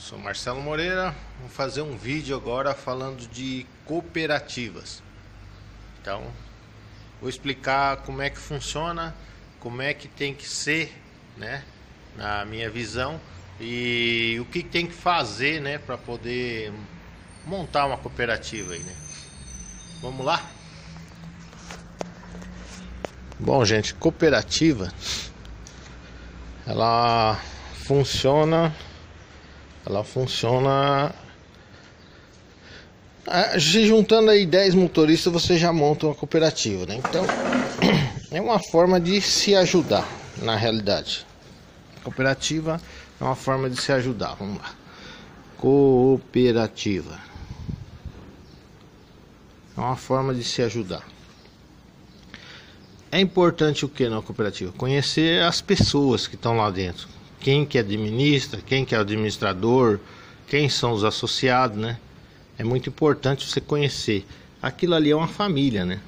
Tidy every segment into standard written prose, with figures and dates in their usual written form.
Sou Marcelo Moreira, vou fazer um vídeo agora falando de cooperativas. Então, vou explicar como é que funciona, como é que tem que ser, né, na minha visão, e o que tem que fazer, né, para poder montar uma cooperativa aí, né? Vamos lá? Bom, gente, cooperativa ela funciona se juntando aí 10 motoristas, você já monta uma cooperativa, né? Então, é uma forma de se ajudar, na realidade. Cooperativa é uma forma de se ajudar. Vamos lá. Cooperativa é uma forma de se ajudar. É importante o que na cooperativa? Conhecer as pessoas que estão lá dentro. Quem que administra, quem que é o administrador, quem são os associados, né? É muito importante você conhecer. Aquilo ali é uma família, né?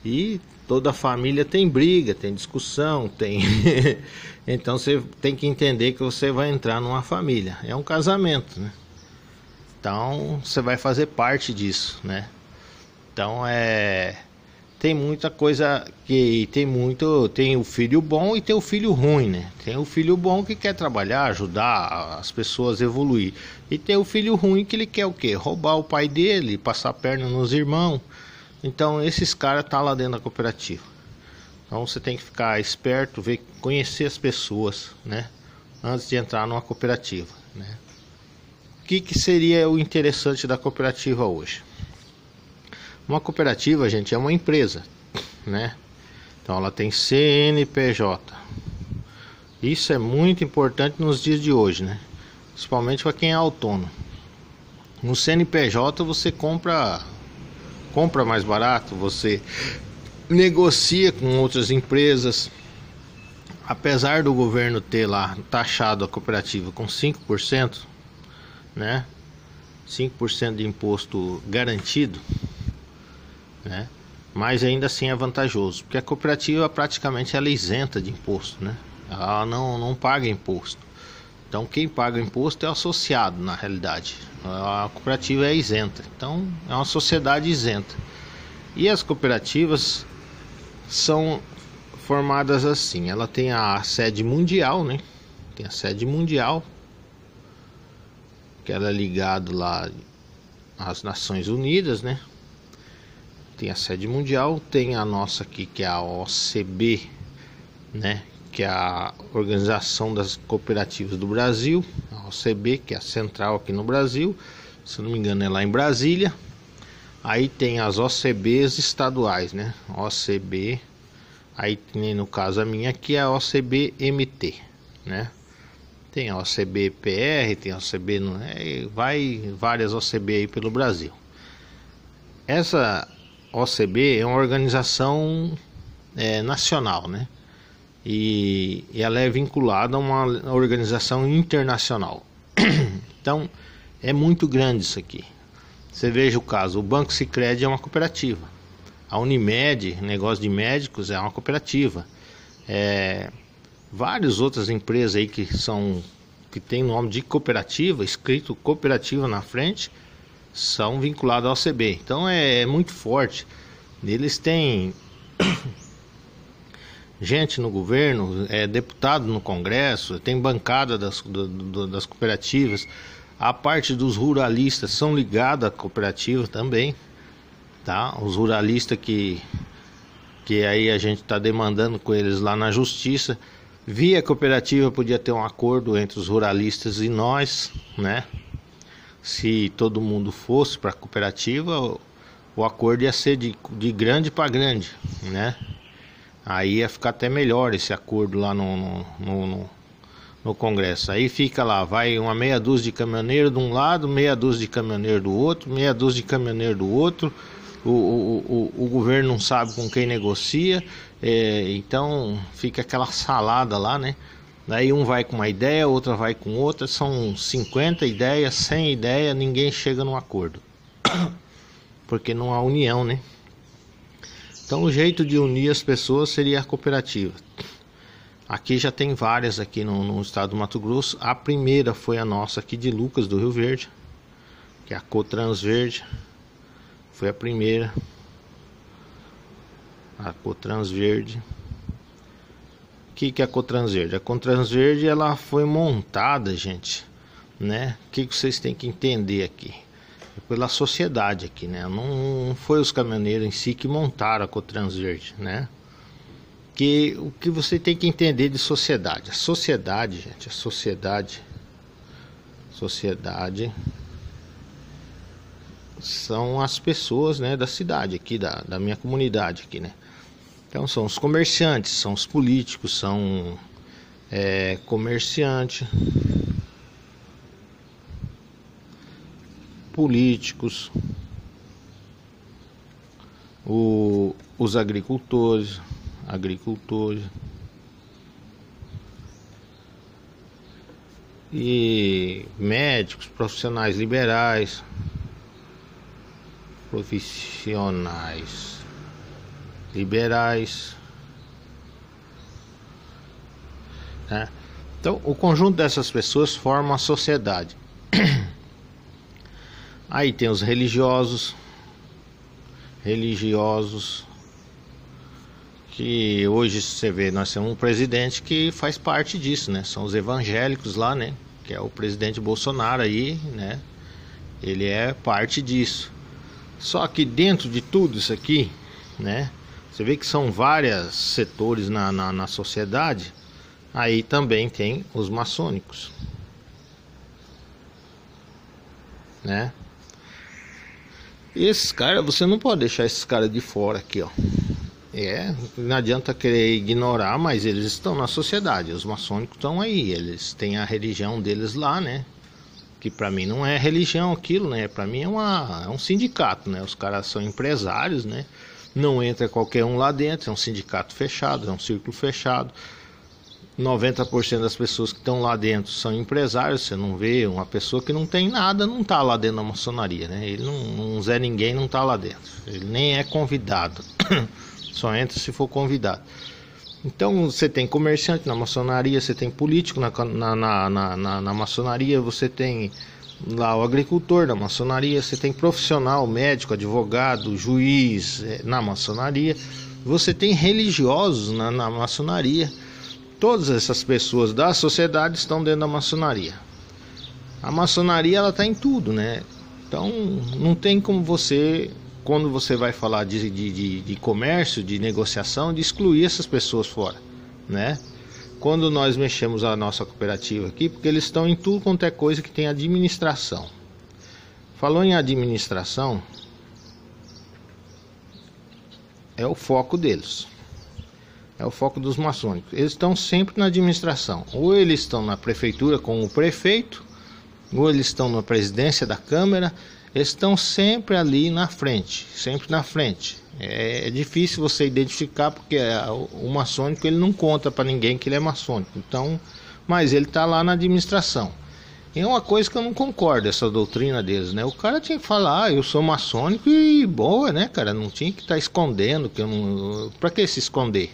E toda família tem briga, tem discussão, tem... Então você tem que entender que você vai entrar numa família. É um casamento, né? Então você vai fazer parte disso, né? Então tem muita coisa que tem o filho bom e tem o filho ruim, né? Tem o filho bom que quer trabalhar, ajudar as pessoas a evoluir. E tem o filho ruim que ele quer o quê? Roubar o pai dele, passar a perna nos irmãos. Então esses caras tá lá dentro da cooperativa. Então você tem que ficar esperto, conhecer as pessoas, né? Antes de entrar numa cooperativa, né? O que seria o interessante da cooperativa hoje? Uma cooperativa, gente, é uma empresa, né? Então ela tem CNPJ. Isso é muito importante nos dias de hoje, né? Principalmente para quem é autônomo. No CNPJ você compra mais barato, você negocia com outras empresas. Apesar do governo ter lá taxado a cooperativa com 5%, né? 5% de imposto garantido, né? Mas ainda assim é vantajoso, porque a cooperativa praticamente ela é isenta de imposto, né? Ela não paga imposto. Então quem paga imposto é o associado, na realidade. A cooperativa é isenta, então é uma sociedade isenta. E as cooperativas são formadas assim: ela tem a sede mundial, né? Tem a sede mundial, que ela é ligada lá às Nações Unidas, né? Tem a sede mundial, tem a nossa aqui que é a OCB, né? Que é a Organização das Cooperativas do Brasil, a OCB, que é a central aqui no Brasil, se não me engano é lá em Brasília. Aí tem as OCBs estaduais, né? OCB, aí tem, no caso a minha aqui é a OCB-MT, né? Tem a OCB-PR, tem a OCB, vai várias OCB aí pelo Brasil. Essa OCB é uma organização nacional, né? E ela é vinculada a uma organização internacional. Então é muito grande isso aqui. Você veja o caso: o Banco Sicredi é uma cooperativa, a Unimed, negócio de médicos, é uma cooperativa. Várias outras empresas aí que tem nome de cooperativa, escrito cooperativa na frente, são vinculados ao CB. Então é muito forte. Eles têm gente no governo, deputado no Congresso, tem bancada das cooperativas. A parte dos ruralistas são ligados à cooperativa também, tá? Os ruralistas que aí a gente está demandando com eles lá na justiça. Via cooperativa podia ter um acordo entre os ruralistas e nós, né? Se todo mundo fosse para a cooperativa, o acordo ia ser de grande para grande, né? Aí ia ficar até melhor esse acordo lá no Congresso. Aí fica lá, vai uma meia dúzia de caminhoneiro de um lado, meia dúzia de caminhoneiro do outro, meia dúzia de caminhoneiro do outro. O governo não sabe com quem negocia, então fica aquela salada lá, né? Daí um vai com uma ideia, outra vai com outra, são 50 ideias, 100 ideias, ninguém chega num acordo. Porque não há união, né? Então o jeito de unir as pessoas seria a cooperativa. Aqui já tem várias aqui no estado do Mato Grosso. A primeira foi a nossa aqui de Lucas do Rio Verde, que é a Cotrans Verde. Foi a primeira. A Cotrans Verde. O que é a Cotrans Verde? A Cotrans Verde, ela foi montada, gente, né? O que vocês têm que entender aqui? Pela sociedade aqui, né? Não foi os caminhoneiros em si que montaram a Cotrans Verde, né? O que você tem que entender de sociedade? A sociedade, gente, a sociedade são as pessoas, né, da cidade aqui, da minha comunidade aqui, né? Então são os comerciantes, são os políticos, são comerciante, políticos, os agricultores e médicos, profissionais liberais, né? Então o conjunto dessas pessoas forma a sociedade. Aí tem os religiosos, que hoje você vê, nós temos um presidente que faz parte disso, né? São os evangélicos lá, né? Que é o presidente Bolsonaro aí, né? Ele é parte disso. Só que dentro de tudo isso aqui, né? Você vê que são vários setores na sociedade. Aí também tem os maçônicos, né? E esses caras, você não pode deixar esses caras de fora aqui, ó. Não adianta querer ignorar, mas eles estão na sociedade. Os maçônicos estão aí, eles têm a religião deles lá, né? Que pra mim não é religião aquilo, né? Pra mim é um sindicato, né? Os caras são empresários, né? Não entra qualquer um lá dentro, é um sindicato fechado, é um círculo fechado. 90% das pessoas que estão lá dentro são empresários. Você não vê uma pessoa que não tem nada, não tá lá dentro da maçonaria, né? Ele não Zé Ninguém, não tá lá dentro. Ele nem é convidado. Só entra se for convidado. Então você tem comerciante na maçonaria, você tem político na maçonaria, você tem lá o agricultor na maçonaria, você tem profissional, médico, advogado, juiz na maçonaria, você tem religiosos na maçonaria. Todas essas pessoas da sociedade estão dentro da maçonaria. A maçonaria, ela está em tudo, né? Então não tem como você, quando você vai falar de comércio, de negociação, de excluir essas pessoas fora, né? Quando nós mexemos a nossa cooperativa aqui, porque eles estão em tudo quanto é coisa que tem administração. Falou em administração, é o foco deles. É o foco dos maçônicos. Eles estão sempre na administração. Ou eles estão na prefeitura com o prefeito, ou eles estão na presidência da Câmara. Eles estão sempre ali na frente, sempre na frente. É difícil você identificar, porque o maçônico, ele não conta para ninguém que ele é maçônico. Então, mas ele está lá na administração. E é uma coisa que eu não concordo, essa doutrina deles, né? O cara tinha que falar, eu sou maçônico e boa, né, cara? Não tinha que estar escondendo, que eu não... Pra que se esconder?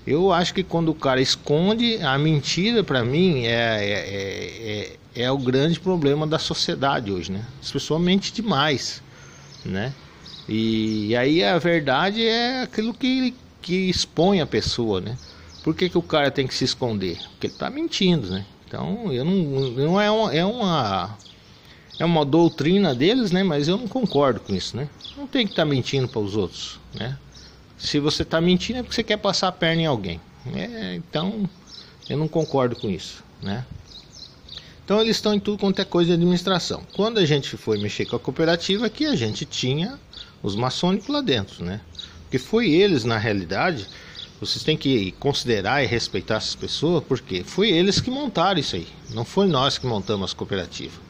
Eu acho que quando o cara esconde, a mentira, pra mim, é o grande problema da sociedade hoje, né? As pessoas mentem demais, né? E aí a verdade é aquilo que expõe a pessoa, né? Por que o cara tem que se esconder? Porque ele tá mentindo, né? Então, não é uma doutrina deles, né? Mas eu não concordo com isso, né? Não tem que estar mentindo para os outros, né? Se você está mentindo é porque você quer passar a perna em alguém. Então, eu não concordo com isso, né? Então, eles estão em tudo quanto é coisa de administração. Quando a gente foi mexer com a cooperativa, aqui a gente tinha os maçônicos lá dentro, né? Porque foi eles, na realidade, vocês têm que considerar e respeitar essas pessoas, porque foi eles que montaram isso aí. Não foi nós que montamos as cooperativas.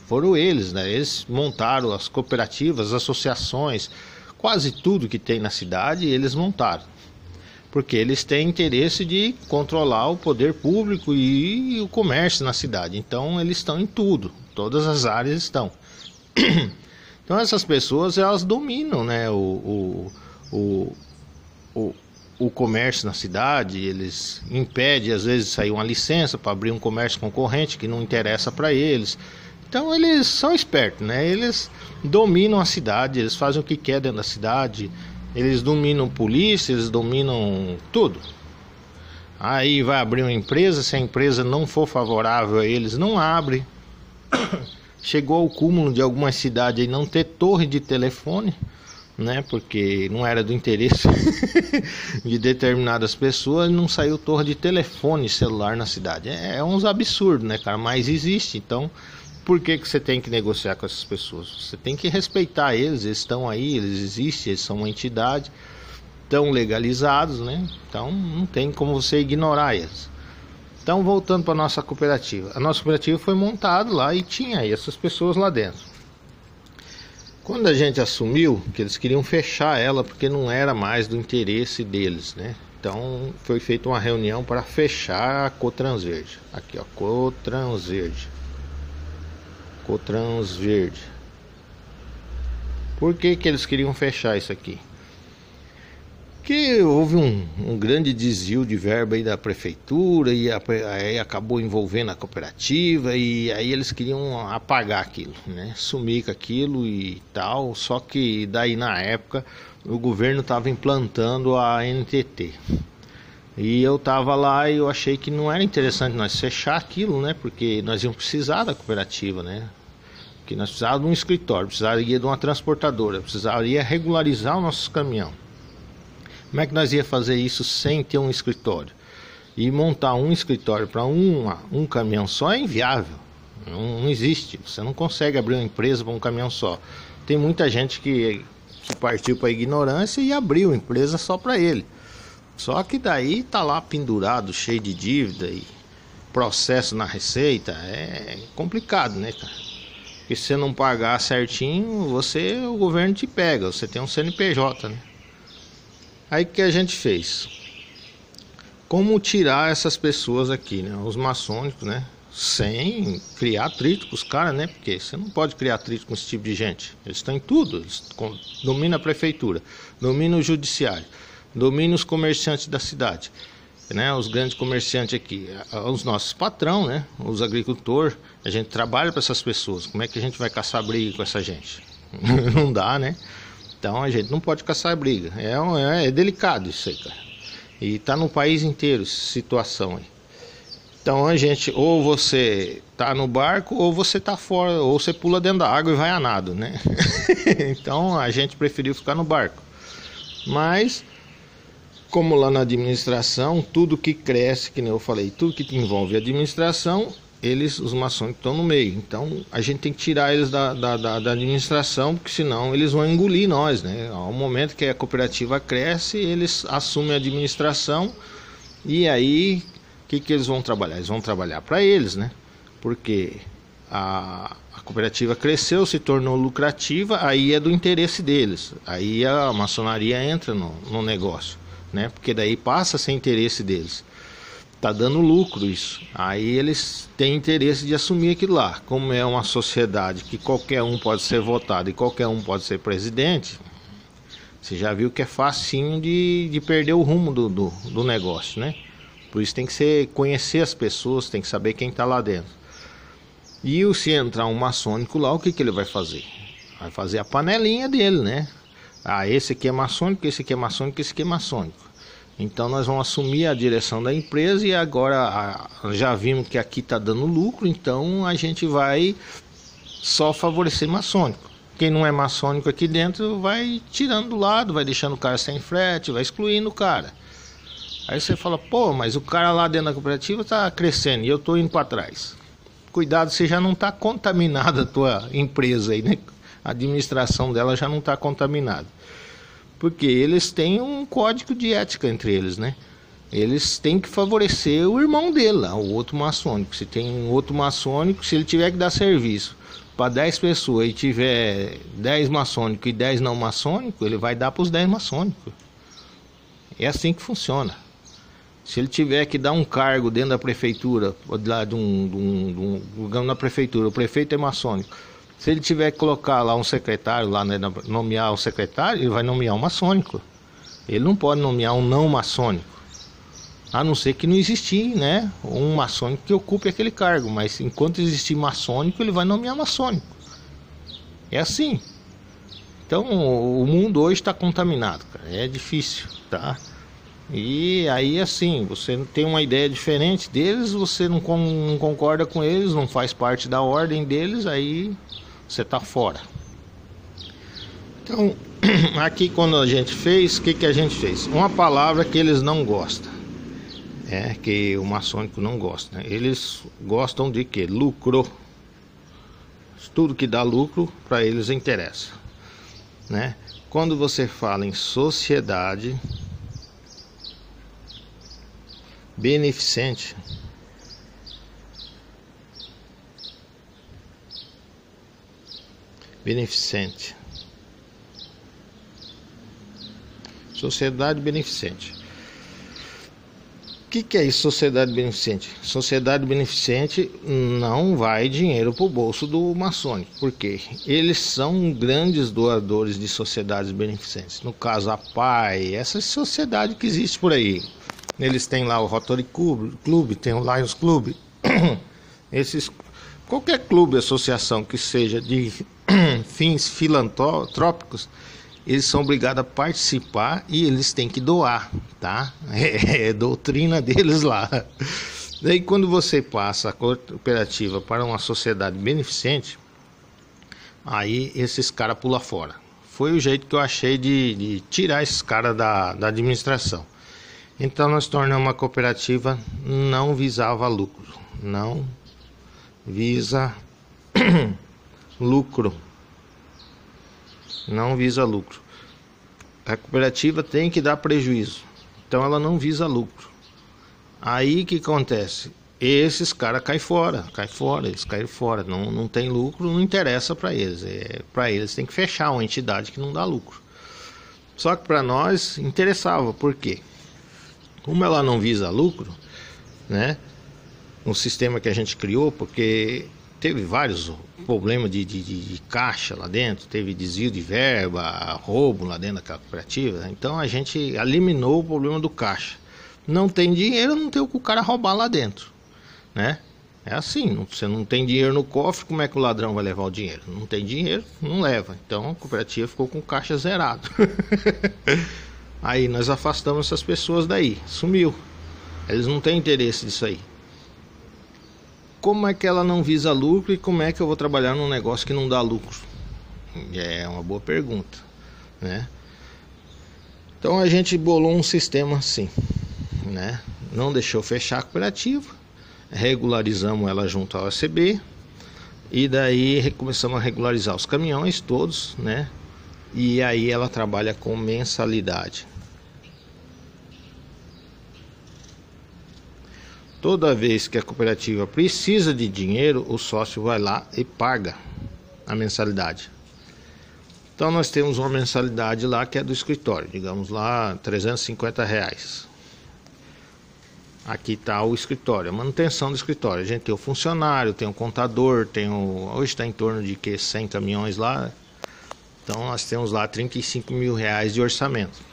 Foram eles, né? Eles montaram as cooperativas, as associações, quase tudo que tem na cidade eles montaram, porque eles têm interesse de controlar o poder público e o comércio na cidade. Então eles estão em tudo, todas as áreas estão. Então essas pessoas, elas dominam, né, o comércio na cidade, eles impedem às vezes de sair uma licença para abrir um comércio concorrente que não interessa para eles. Então eles são espertos, né? Eles dominam a cidade, eles fazem o que quer dentro da cidade, eles dominam polícia, eles dominam tudo. Aí vai abrir uma empresa, se a empresa não for favorável a eles, não abre. Chegou ao cúmulo de algumas cidades aí não ter torre de telefone, né? Porque não era do interesse de determinadas pessoas, não saiu torre de telefone celular na cidade. É uns absurdos, né, cara? Mas existe, então por que você tem que negociar com essas pessoas? Você tem que respeitar eles estão aí, eles existem, eles são uma entidade, estão legalizados, né? Então não tem como você ignorar eles. Então, voltando para a nossa cooperativa. A nossa cooperativa foi montada lá e tinha aí essas pessoas lá dentro. Quando a gente assumiu, que eles queriam fechar ela porque não era mais do interesse deles, né? Então foi feita uma reunião para fechar a Cotransverde. Aqui, ó, Cotransverde. Cotransverde. Por que eles queriam fechar isso aqui? Que houve um grande desvio de verba aí da prefeitura e aí acabou envolvendo a cooperativa e aí eles queriam apagar aquilo, né? Sumir com aquilo e tal. Só que daí na época o governo estava implantando a NTT e eu estava lá e eu achei que não era interessante nós fechar aquilo, né? Porque nós íamos precisar da cooperativa, né? Que nós precisávamos de um escritório, precisaria de uma transportadora, precisaria regularizar o nosso caminhão. Como é que nós ia fazer isso sem ter um escritório? E montar um escritório para um caminhão só é inviável. Não existe. Você não consegue abrir uma empresa para um caminhão só. Tem muita gente que partiu para a ignorância e abriu empresa só para ele. Só que daí tá lá pendurado, cheio de dívida e processo na receita. É complicado, né, cara? Porque se você não pagar certinho, o governo te pega. Você tem um CNPJ, né? Aí o que a gente fez? Como tirar essas pessoas aqui, né? Os maçônicos, né? Sem criar atrito com os caras, né? Porque você não pode criar atrito com esse tipo de gente. Eles estão em tudo. Eles dominam a prefeitura, dominam o judiciário, dominam os comerciantes da cidade, né? Os grandes comerciantes aqui, os nossos patrão, né? Os agricultores. A gente trabalha para essas pessoas. Como é que a gente vai caçar briga com essa gente? Não dá, né? Então a gente não pode caçar briga. É delicado isso aí, cara. E tá no país inteiro essa situação aí. Então a gente, ou você tá no barco, ou você tá fora, ou você pula dentro da água e vai a nado, né? Então a gente preferiu ficar no barco. Mas, como lá na administração, tudo que cresce, que nem eu falei, tudo que envolve administração, os maçônicos estão no meio. Então a gente tem que tirar eles da administração, porque senão eles vão engolir nós, né? Ao momento que a cooperativa cresce, eles assumem a administração e aí o que eles vão trabalhar? Eles vão trabalhar para eles, né? Porque a cooperativa cresceu, se tornou lucrativa, aí é do interesse deles. Aí a maçonaria entra no negócio, né? Porque daí passa a ser interesse deles. Tá dando lucro isso. Aí eles têm interesse de assumir aquilo lá. Como é uma sociedade que qualquer um pode ser votado e qualquer um pode ser presidente, você já viu que é facinho de perder o rumo do negócio, né? Por isso tem que conhecer as pessoas, tem que saber quem está lá dentro. E se entrar um maçônico lá, o que ele vai fazer? Vai fazer a panelinha dele, né? Ah, esse aqui é maçônico, esse aqui é maçônico, esse aqui é maçônico. Então nós vamos assumir a direção da empresa e agora já vimos que aqui está dando lucro, então a gente vai só favorecer maçônico. Quem não é maçônico aqui dentro vai tirando do lado, vai deixando o cara sem frete, vai excluindo o cara. Aí você fala, pô, mas o cara lá dentro da cooperativa está crescendo e eu estou indo para trás. Cuidado, você já não está contaminada a tua empresa aí, né? A administração dela já não está contaminada. Porque eles têm um código de ética entre eles, né? Eles têm que favorecer o irmão dele, o outro maçônico. Se tem um outro maçônico, se ele tiver que dar serviço para 10 pessoas e tiver 10 maçônicos e 10 não maçônicos, ele vai dar para os 10 maçônicos. É assim que funciona. Se ele tiver que dar um cargo dentro da prefeitura, lá na prefeitura, o prefeito é maçônico. Se ele tiver que colocar lá um secretário, lá, né, nomear um secretário, ele vai nomear um maçônico. Ele não pode nomear um não maçônico, a não ser que não existir, né, um maçônico que ocupe aquele cargo. Mas enquanto existir maçônico, ele vai nomear maçônico. É assim. Então o mundo hoje está contaminado, cara. É difícil, tá? E aí assim, você tem uma ideia diferente deles, você não concorda com eles, não faz parte da ordem deles, aí você tá fora. Então, aqui quando a gente fez, o que a gente fez? Uma palavra que eles não gostam, que o maçônico não gosta, né? Eles gostam de quê? Lucro. Tudo que dá lucro para eles interessa, né? Quando você fala em sociedade beneficente, sociedade beneficente. O que é isso, sociedade beneficente? Sociedade beneficente não vai dinheiro para o bolso do maçônico, porque eles são grandes doadores de sociedades beneficentes. No caso, a PAI, essa sociedade que existe por aí. Eles têm lá o Rotary Club, tem o Lions Club. Qualquer clube, associação que seja de fins filantrópicos, eles são obrigados a participar e eles têm que doar, tá? É doutrina deles lá. Daí quando você passa a cooperativa para uma sociedade beneficente, aí esses caras pulam fora. Foi o jeito que eu achei de tirar esses caras da administração. Então nós tornamos uma cooperativa não visava lucro, não visa lucro. Não visa lucro. A cooperativa tem que dar prejuízo, então ela não visa lucro. Aí que acontece? Esses caras caem fora, eles caem fora, não tem lucro, não interessa para eles. Para eles tem que fechar uma entidade que não dá lucro. Só que para nós interessava, por quê? Como ela não visa lucro, né? No sistema que a gente criou, porque teve vários problemas de caixa lá dentro, teve desvio de verba, roubo lá dentro daquela cooperativa, né? Então a gente eliminou o problema do caixa. Não tem dinheiro, não tem o que o cara roubar lá dentro, né? É assim, você não tem dinheiro no cofre, como é que o ladrão vai levar o dinheiro? Não tem dinheiro, não leva. Então a cooperativa ficou com o caixa zerado. Aí nós afastamos essas pessoas daí, sumiu. Eles não têm interesse disso aí. Como é que ela não visa lucro e como é que eu vou trabalhar num negócio que não dá lucro? É uma boa pergunta, né? Então a gente bolou um sistema assim, né? Não deixou fechar a cooperativa, regularizamos ela junto ao OCB e daí começamos a regularizar os caminhões todos, né? E aí ela trabalha com mensalidade. Toda vez que a cooperativa precisa de dinheiro, o sócio vai lá e paga a mensalidade. Então nós temos uma mensalidade lá que é do escritório, digamos lá R$350. Aqui está o escritório, a manutenção do escritório. A gente tem o funcionário, tem o contador, hoje está em torno de 100 caminhões lá. Então nós temos lá R$35 mil de orçamento.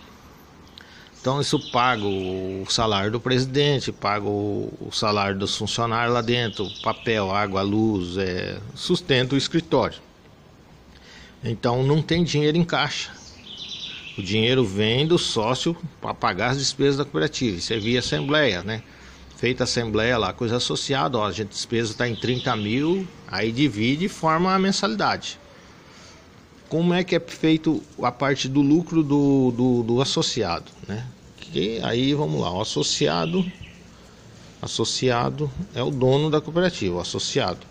Então isso paga o salário do presidente, paga o salário dos funcionários lá dentro, papel, água, luz, sustenta o escritório. Então não tem dinheiro em caixa. O dinheiro vem do sócio para pagar as despesas da cooperativa. Isso é via assembleia, né? Feita a assembleia lá, coisa associada, ó, a despesa está em 30 mil, aí divide e forma a mensalidade. Como é que é feito a parte do lucro do associado, né? Que aí vamos lá, o associado é o dono da cooperativa, o associado.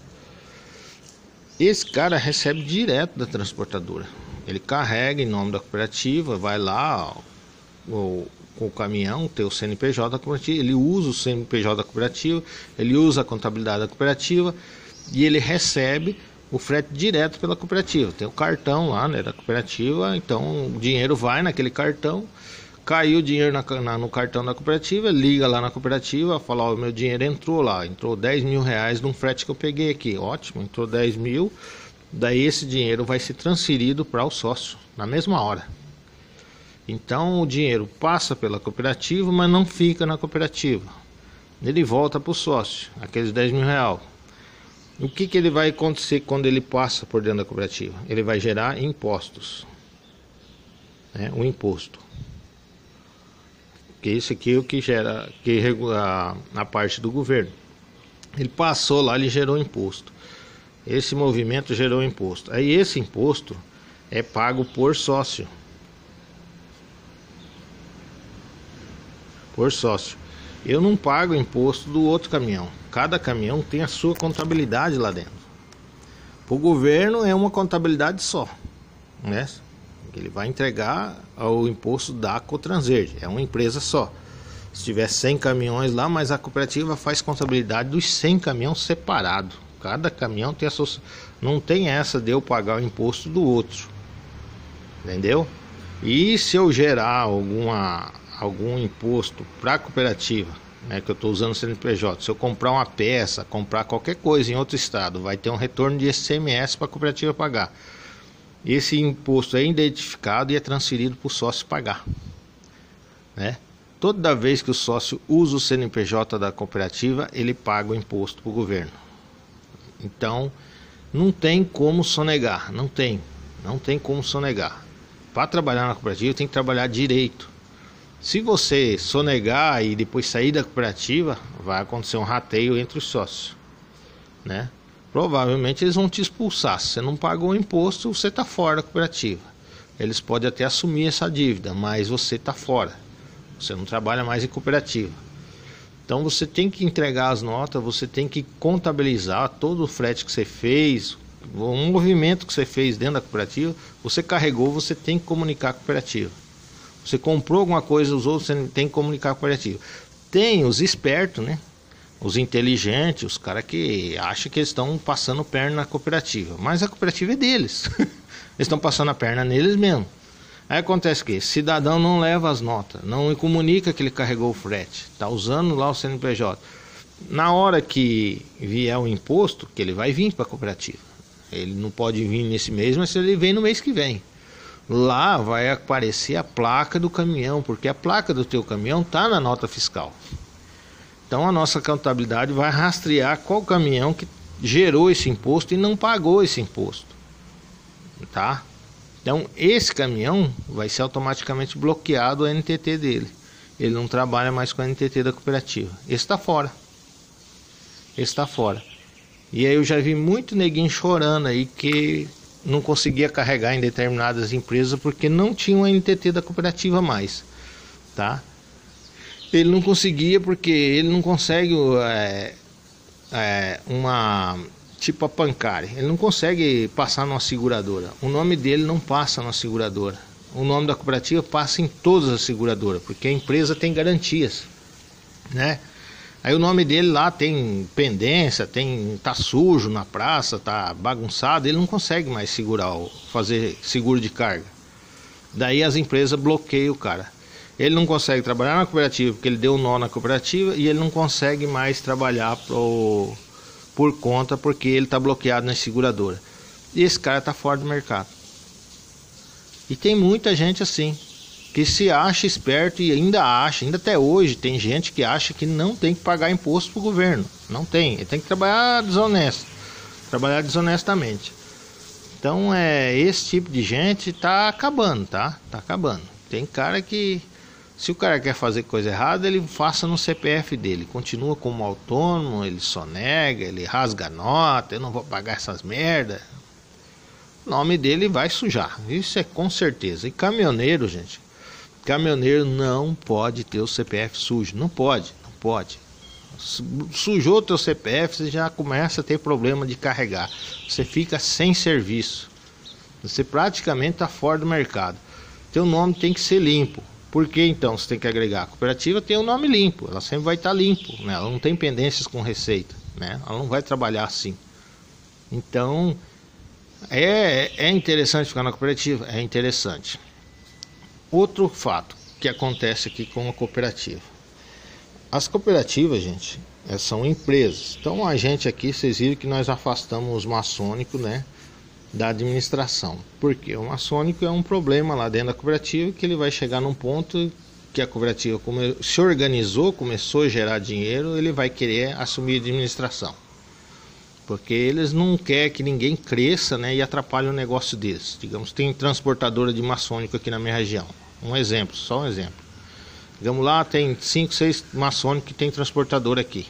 Esse cara recebe direto da transportadora. Ele carrega em nome da cooperativa, vai lá com o caminhão, tem o CNPJ da cooperativa, ele usa o CNPJ da cooperativa, ele usa a contabilidade da cooperativa e ele recebe o frete direto pela cooperativa. Tem o cartão lá, né, da cooperativa, então o dinheiro vai naquele cartão. Caiu o dinheiro no cartão da cooperativa, liga lá na cooperativa, fala, ó, meu dinheiro entrou lá, entrou R$10 mil num frete que eu peguei aqui, ótimo, entrou 10 mil, daí esse dinheiro vai ser transferido para o sócio, na mesma hora. Então o dinheiro passa pela cooperativa, mas não fica na cooperativa. Ele volta para o sócio, aqueles 10 mil reais. O que ele vai acontecer quando ele passa por dentro da cooperativa? Ele vai gerar impostos, né? O imposto. Que isso aqui é o que gera, que regula a parte do governo. Ele passou lá, ele gerou imposto. Esse movimento gerou imposto. Aí esse imposto é pago por sócio. Por sócio. Eu não pago imposto do outro caminhão. Cada caminhão tem a sua contabilidade lá dentro. Para o governo é uma contabilidade só, né? Ele vai entregar o imposto da Cotransverde. É uma empresa só. Se tiver 100 caminhões lá, mas a cooperativa faz contabilidade dos 100 caminhões separado. Cada caminhão tem a sua... Não tem essa de eu pagar o imposto do outro. Entendeu? E se eu gerar algum imposto para a cooperativa, né, que eu estou usando o CNPJ, se eu comprar uma peça, comprar qualquer coisa em outro estado, vai ter um retorno de ICMS para a cooperativa pagar. Esse imposto é identificado e é transferido para o sócio pagar, né? Toda vez que o sócio usa o CNPJ da cooperativa, ele paga o imposto para o governo. Então, não tem como sonegar, não tem como sonegar. Para trabalhar na cooperativa tem que trabalhar direito. Se você sonegar e depois sair da cooperativa, vai acontecer um rateio entre os sócios, né? Provavelmente eles vão te expulsar. Se você não pagou o imposto, você está fora da cooperativa. Eles podem até assumir essa dívida, mas você está fora. Você não trabalha mais em cooperativa. Então você tem que entregar as notas, você tem que contabilizar todo o frete que você fez, o movimento que você fez dentro da cooperativa. Você carregou, você tem que comunicar com a cooperativa. Você comprou alguma coisa, os outros, você tem que comunicar com a cooperativa. Tem os espertos, né? Os inteligentes, os caras que acham que eles estão passando perna na cooperativa. Mas a cooperativa é deles. Eles estão passando a perna neles mesmo. Aí acontece que cidadão não leva as notas, não comunica que ele carregou o frete, está usando lá o CNPJ. Na hora que vier o imposto, que ele vai vir para a cooperativa. Ele não pode vir nesse mês, mas ele vem no mês que vem. Lá vai aparecer a placa do caminhão, porque a placa do teu caminhão está na nota fiscal. Então a nossa contabilidade vai rastrear qual caminhão que gerou esse imposto e não pagou esse imposto, tá? Então esse caminhão vai ser automaticamente bloqueado o NTT dele. Ele não trabalha mais com a NTT da cooperativa. Esse está fora. Esse está fora. E aí eu já vi muito neguinho chorando aí que não conseguia carregar em determinadas empresas porque não tinha um NTT da cooperativa mais, tá? Ele não conseguia porque ele não consegue tipo a Pancari, ele não consegue passar numa seguradora. O nome dele não passa na seguradora. O nome da cooperativa passa em todas as seguradoras, porque a empresa tem garantias, né? Aí o nome dele lá tem pendência, tá sujo na praça, tá bagunçado, ele não consegue mais fazer seguro de carga. Daí as empresas bloqueiam o cara. Ele não consegue trabalhar na cooperativa porque ele deu um nó na cooperativa e ele não consegue mais trabalhar por conta porque ele está bloqueado na seguradora. E esse cara está fora do mercado. E tem muita gente assim, que se acha esperto e ainda até hoje tem gente que acha que não tem que pagar imposto para o governo. Não tem, ele tem que trabalhar desonestamente. Então esse tipo de gente está acabando, tá? Está acabando. Tem cara que, se o cara quer fazer coisa errada, ele faça no CPF dele. Continua como autônomo, ele sonega, ele rasga a nota, eu não vou pagar essas merda. O nome dele vai sujar, isso é com certeza. E caminhoneiro, gente, caminhoneiro não pode ter o CPF sujo, não pode. Sujou o teu CPF, você já começa a ter problema de carregar. Você fica sem serviço. Você praticamente está fora do mercado. Teu nome tem que ser limpo. Por que então você tem que agregar? A cooperativa tem um nome limpo, ela sempre vai estar limpo, né? Ela não tem pendências com receita, né? Ela não vai trabalhar assim. Então é interessante ficar na cooperativa? É interessante. Outro fato que acontece aqui com a cooperativa. As cooperativas, gente, são empresas. Então a gente aqui, vocês viram que nós afastamos os maçônicos, né? da administração. Porque o maçônico é um problema lá dentro da cooperativa, que ele vai chegar num ponto que a cooperativa se organizou, começou a gerar dinheiro, ele vai querer assumir a administração. Porque eles não querem que ninguém cresça, né, e atrapalhe o negócio deles. Digamos, tem transportadora de maçônico aqui na minha região. Um exemplo, só um exemplo. Digamos lá, tem 5, 6 maçônicos que tem transportadora aqui.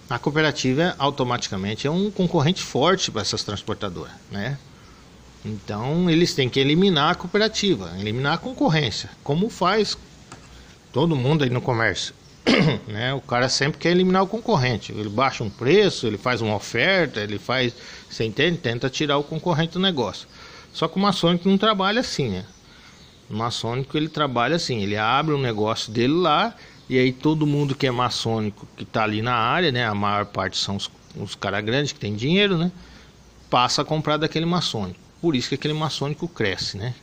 A cooperativa automaticamente é um concorrente forte para essas transportadoras, né? Então eles têm que eliminar a cooperativa, eliminar a concorrência, como faz todo mundo aí no comércio. Né? O cara sempre quer eliminar o concorrente. Ele baixa um preço, ele faz uma oferta, ele faz, você entende? Tenta tirar o concorrente do negócio. Só que o maçônico não trabalha assim, né? O maçônico ele trabalha assim, ele abre um negócio dele lá, e aí todo mundo que é maçônico, que está ali na área, né? A maior parte são os caras grandes que tem dinheiro, né? Passa a comprar daquele maçônico. Por isso que aquele maçônico cresce, né?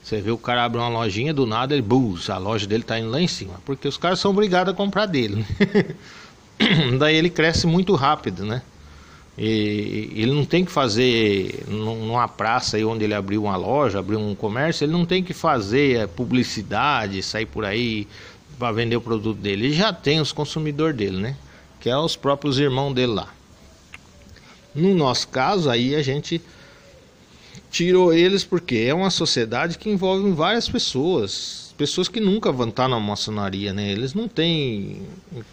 Você vê o cara abre uma lojinha, do nada ele a loja dele tá indo lá em cima, porque os caras são obrigados a comprar dele, né? Daí ele cresce muito rápido, né? E ele não tem que fazer numa praça aí onde ele abriu uma loja, abriu um comércio, ele não tem que fazer publicidade, sair por aí para vender o produto dele. Ele já tem os consumidores dele, né? Que é os próprios irmãos dele lá. No nosso caso aí a gente tirou eles porque é uma sociedade que envolve várias pessoas que nunca vão estar na maçonaria, né? Eles não têm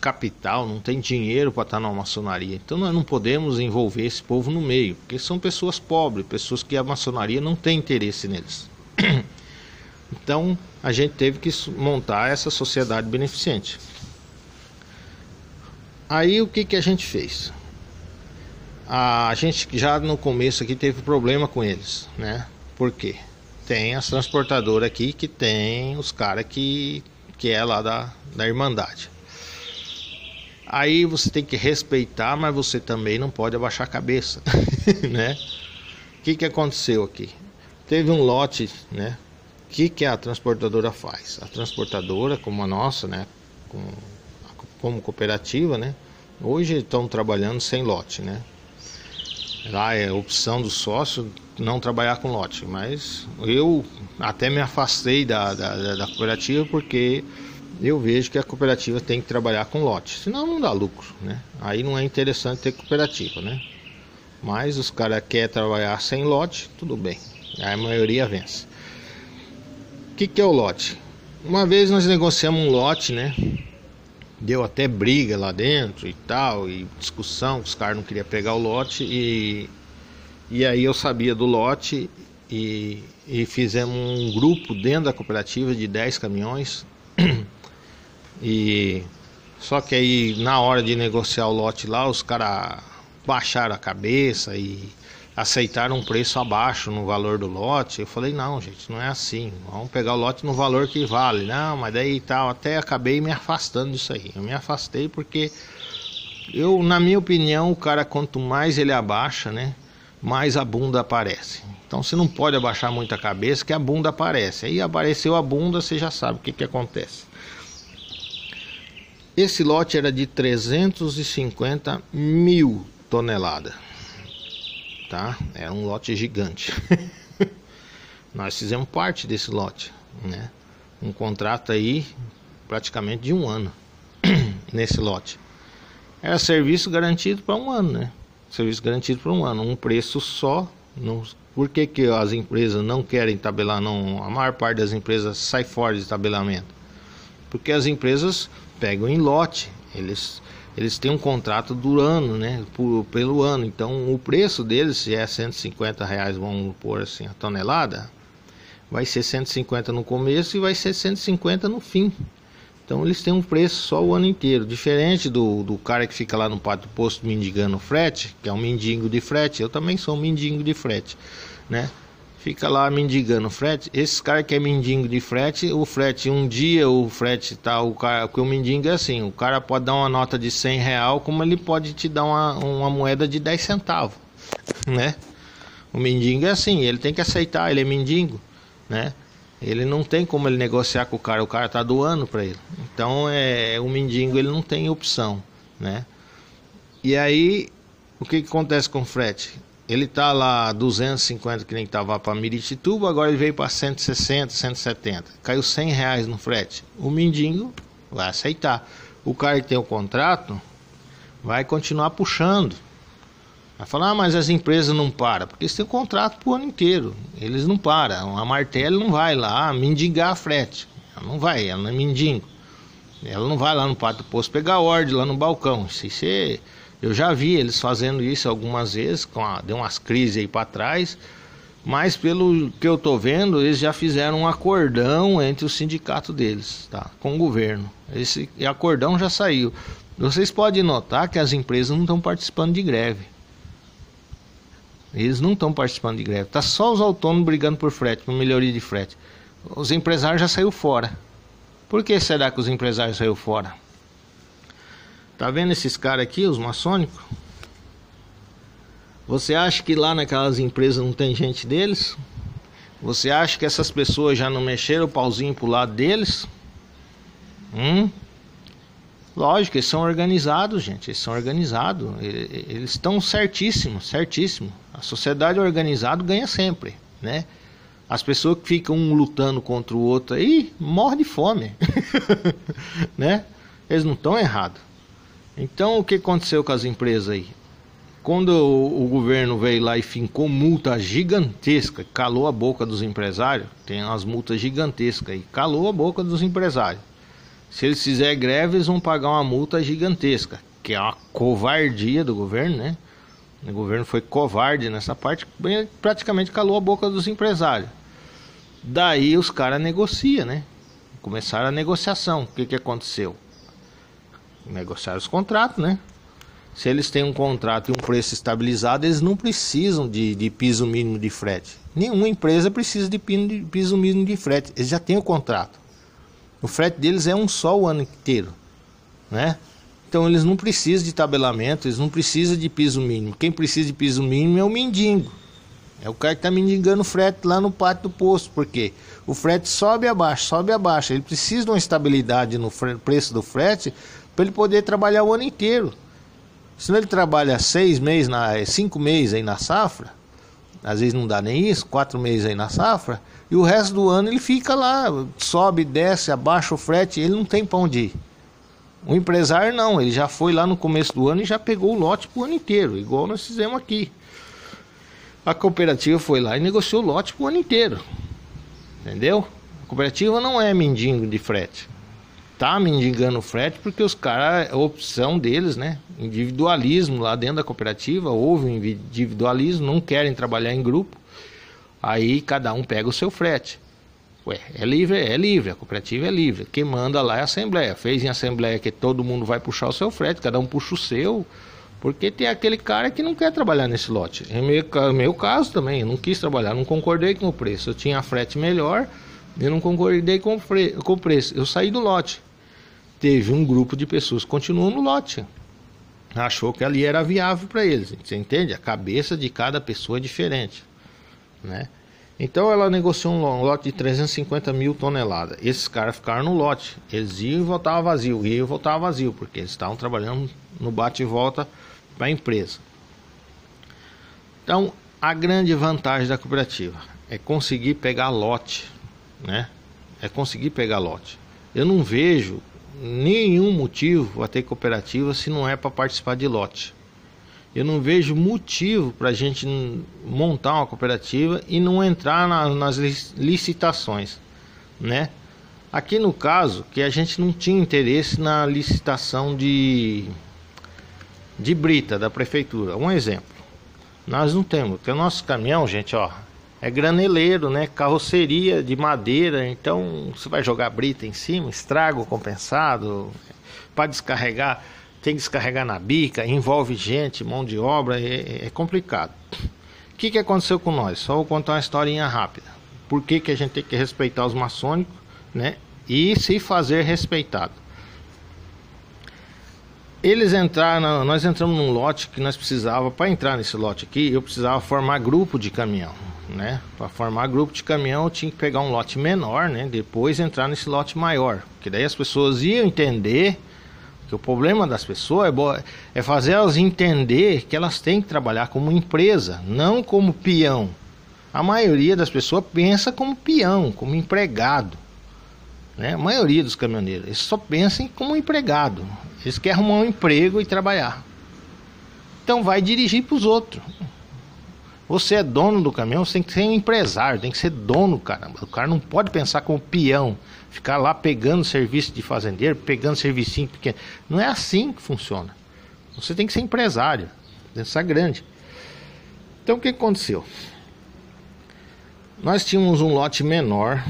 capital, não têm dinheiro para estar na maçonaria. Então nós não podemos envolver esse povo no meio, porque são pessoas pobres, pessoas que a maçonaria não tem interesse neles. Então a gente teve que montar essa sociedade beneficente. Aí o que a gente fez? A gente já no começo aqui teve problema com eles, né? Por quê? Tem as transportadoras aqui que tem os caras que é lá da Irmandade. Aí você tem que respeitar, mas você também não pode abaixar a cabeça, né? O que aconteceu aqui? Teve um lote, né? O que a transportadora faz? A transportadora, como a nossa, né? Como cooperativa, né? Hoje estão trabalhando sem lote, né? Lá é opção do sócio não trabalhar com lote, mas eu até me afastei da cooperativa porque eu vejo que a cooperativa tem que trabalhar com lote, senão não dá lucro, né? Aí não é interessante ter cooperativa, né? Mas os caras querem trabalhar sem lote, tudo bem, aí a maioria vence. O que é o lote? Uma vez nós negociamos um lote, né? Deu até briga lá dentro e tal, e discussão, os caras não queriam pegar o lote, e aí eu sabia do lote e fizemos um grupo dentro da cooperativa de 10 caminhões, e só que aí na hora de negociar o lote lá, os caras baixaram a cabeça e aceitaram um preço abaixo no valor do lote. Eu falei, não gente, não é assim, vamos pegar o lote no valor que vale. Não, mas daí tal, até acabei me afastando disso aí. Eu me afastei porque na minha opinião, o cara quanto mais ele abaixa, né, mais a bunda aparece. Então você não pode abaixar muito a cabeça que a bunda aparece. Aí apareceu a bunda, você já sabe o que acontece. Esse lote era de 350 mil toneladas. Tá? Era um lote gigante. Nós fizemos parte desse lote, né? Um contrato aí praticamente de 1 ano nesse lote. Era serviço garantido para 1 ano, né? Serviço garantido para 1 ano, um preço só. Por que as empresas não querem tabelar? Não, a maior parte das empresas sai fora de tabelamento, porque as empresas pegam em lote. Eles têm um contrato do ano, né? Pelo ano. Então o preço deles, se é R$150, vamos pôr assim, a tonelada, vai ser 150 no começo e vai ser 150 no fim. Então eles têm um preço só o ano inteiro. Diferente do cara que fica lá no pátio do posto mendigando frete, que é um mendigo de frete. Eu também sou um mendigo de frete, né? Fica lá mendigando frete. Esses caras que é mendigo de frete, o frete um dia, o frete tá, o cara, que o mendigo é assim, o cara pode dar uma nota de R$100, como ele pode te dar uma moeda de 10 centavos, né? O mendigo é assim, ele tem que aceitar, ele é mendigo, né? Ele não tem como ele negociar com o cara tá doando para ele. Então o mendigo ele não tem opção, né? E aí o que acontece com o frete? ele tá lá 250 que nem tava para Miritituba, agora ele veio para 160, 170. Caiu R$100 no frete. O mendigo vai aceitar. O cara que tem o contrato vai continuar puxando. Vai falar, mas as empresas não param, porque eles têm contrato pro ano inteiro. Eles não param. A Martelli não vai lá mendigar frete. Ela não vai, ela não é mendigo. Ela não vai lá no pátio do posto pegar ordem lá no balcão. Eu já vi eles fazendo isso algumas vezes, deu umas crises aí para trás. Mas pelo que eu tô vendo, eles já fizeram um acordão entre o sindicato deles, tá? Com o governo. Esse acordão já saiu. Vocês podem notar que as empresas não estão participando de greve. Eles não estão participando de greve. Tá só os autônomos brigando por frete, por melhoria de frete. Os empresários já saíram fora. Por que será que os empresários saíram fora? Tá vendo esses caras aqui, os maçônicos? Você acha que lá naquelas empresas não tem gente deles? Você acha que essas pessoas já não mexeram o pauzinho pro lado deles? Lógico, eles são organizados, gente. Eles são organizados. Eles estão certíssimos, certíssimo. A sociedade organizada ganha sempre, né? As pessoas que ficam um lutando contra o outro aí morrem de fome, né? Eles não estão errados. Então o que aconteceu com as empresas aí? Quando o governo veio lá e fincou multa gigantesca, calou a boca dos empresários, tem umas multas gigantescas aí, calou a boca dos empresários. Se eles fizerem greve, eles vão pagar uma multa gigantesca, que é uma covardia do governo, né? O governo foi covarde nessa parte, praticamente calou a boca dos empresários. Daí os caras negociam, né? Começaram a negociação. O que aconteceu? Negociaram os contratos, né? Se eles têm um contrato e um preço estabilizado, eles não precisam de piso mínimo de frete. Nenhuma empresa precisa de piso mínimo de frete. Eles já têm o contrato. O frete deles é um só o ano inteiro, né? Então eles não precisam de tabelamento, eles não precisam de piso mínimo. Quem precisa de piso mínimo é o mendigo. É o cara que está mendigando frete lá no pátio do posto. Por quê? O frete sobe e abaixa, sobe e abaixa. Ele precisa de uma estabilidade no preço do frete para ele poder trabalhar o ano inteiro. Senão ele trabalha 6 meses, 5 meses aí na safra, às vezes não dá nem isso, 4 meses aí na safra, e o resto do ano ele fica lá, sobe, desce, abaixa o frete, ele não tem pra onde ir. O empresário não, ele já foi lá no começo do ano e já pegou o lote pro ano inteiro, igual nós fizemos aqui. A cooperativa foi lá e negociou o lote pro ano inteiro, entendeu? A cooperativa não é mendigo de frete. Tá mendigando frete porque os caras, a opção deles, né? Individualismo lá dentro da cooperativa, houve um individualismo, não querem trabalhar em grupo. Aí cada um pega o seu frete. Ué, é livre, a cooperativa é livre. Quem manda lá é a assembleia. Fez em assembleia que todo mundo vai puxar o seu frete, cada um puxa o seu. Porque tem aquele cara que não quer trabalhar nesse lote. É meu caso também, eu não quis trabalhar, não concordei com o preço. Eu tinha frete melhor, eu não concordei com o preço. Eu saí do lote. Teve um grupo de pessoas que continuou no lote. Achou que ali era viável para eles. Você entende? A cabeça de cada pessoa é diferente, né? Então ela negociou um lote de 350 mil toneladas. Esses caras ficaram no lote. Eles iam e voltavam vazio. Iam e voltavam vazio. Porque eles estavam trabalhando no bate e volta para a empresa. Então a grande vantagem da cooperativa é conseguir pegar lote, né? É conseguir pegar lote. Eu não vejo nenhum motivo a ter cooperativa se não é para participar de lote. Eu não vejo motivo para a gente montar uma cooperativa e não entrar nas licitações, né? Aqui no caso, que a gente não tinha interesse na licitação de brita da prefeitura. Um exemplo, nós não temos, porque o nosso caminhão, gente, ó, é graneleiro, né? Carroceria de madeira, então você vai jogar brita em cima, estrago compensado, para descarregar, tem que descarregar na bica, envolve gente, mão de obra, é complicado. O que aconteceu com nós? Só vou contar uma historinha rápida. Por que a gente tem que respeitar os maçônicos, né? E se fazer respeitado. Nós entramos num lote que nós precisava, para entrar nesse lote aqui, eu precisava formar grupo de caminhão, né? Para formar grupo de caminhão eu tinha que pegar um lote menor, né? Depois entrar nesse lote maior, que daí as pessoas iam entender Porque o problema das pessoas é fazer elas entender que elas têm que trabalhar como empresa, não como peão. A maioria das pessoas pensa como peão, como empregado, né? A maioria dos caminhoneiros, eles só pensam como empregado. Eles querem arrumar um emprego e trabalhar. Então vai dirigir para os outros. Você é dono do caminhão, você tem que ser um empresário, tem que ser dono, caramba. O cara não pode pensar como peão, ficar lá pegando serviço de fazendeiro, pegando servicinho pequeno. Não é assim que funciona. Você tem que ser empresário, pensar grande. Então o que aconteceu? Nós tínhamos um lote menor.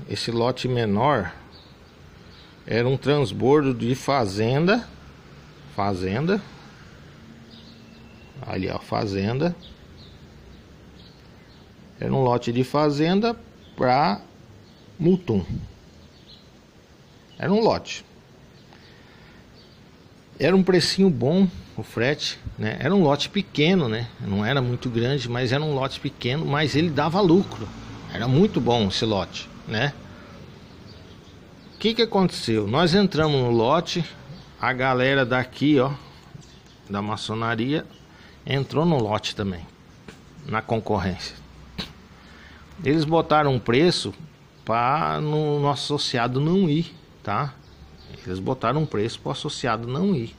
Esse lote menor era um transbordo de fazenda. Ali, ó, fazenda. Era um lote de fazenda para Mutum. Era um lote. Era um precinho bom o frete, né? Era um lote pequeno, né? Não era muito grande, mas era um lote pequeno, mas ele dava lucro. Era muito bom esse lote, né? O que aconteceu? Nós entramos no lote, a galera daqui, ó, da maçonaria, entrou no lote também, na concorrência. Eles botaram um preço para no nosso associado não ir, tá? Eles botaram um preço para o associado não ir.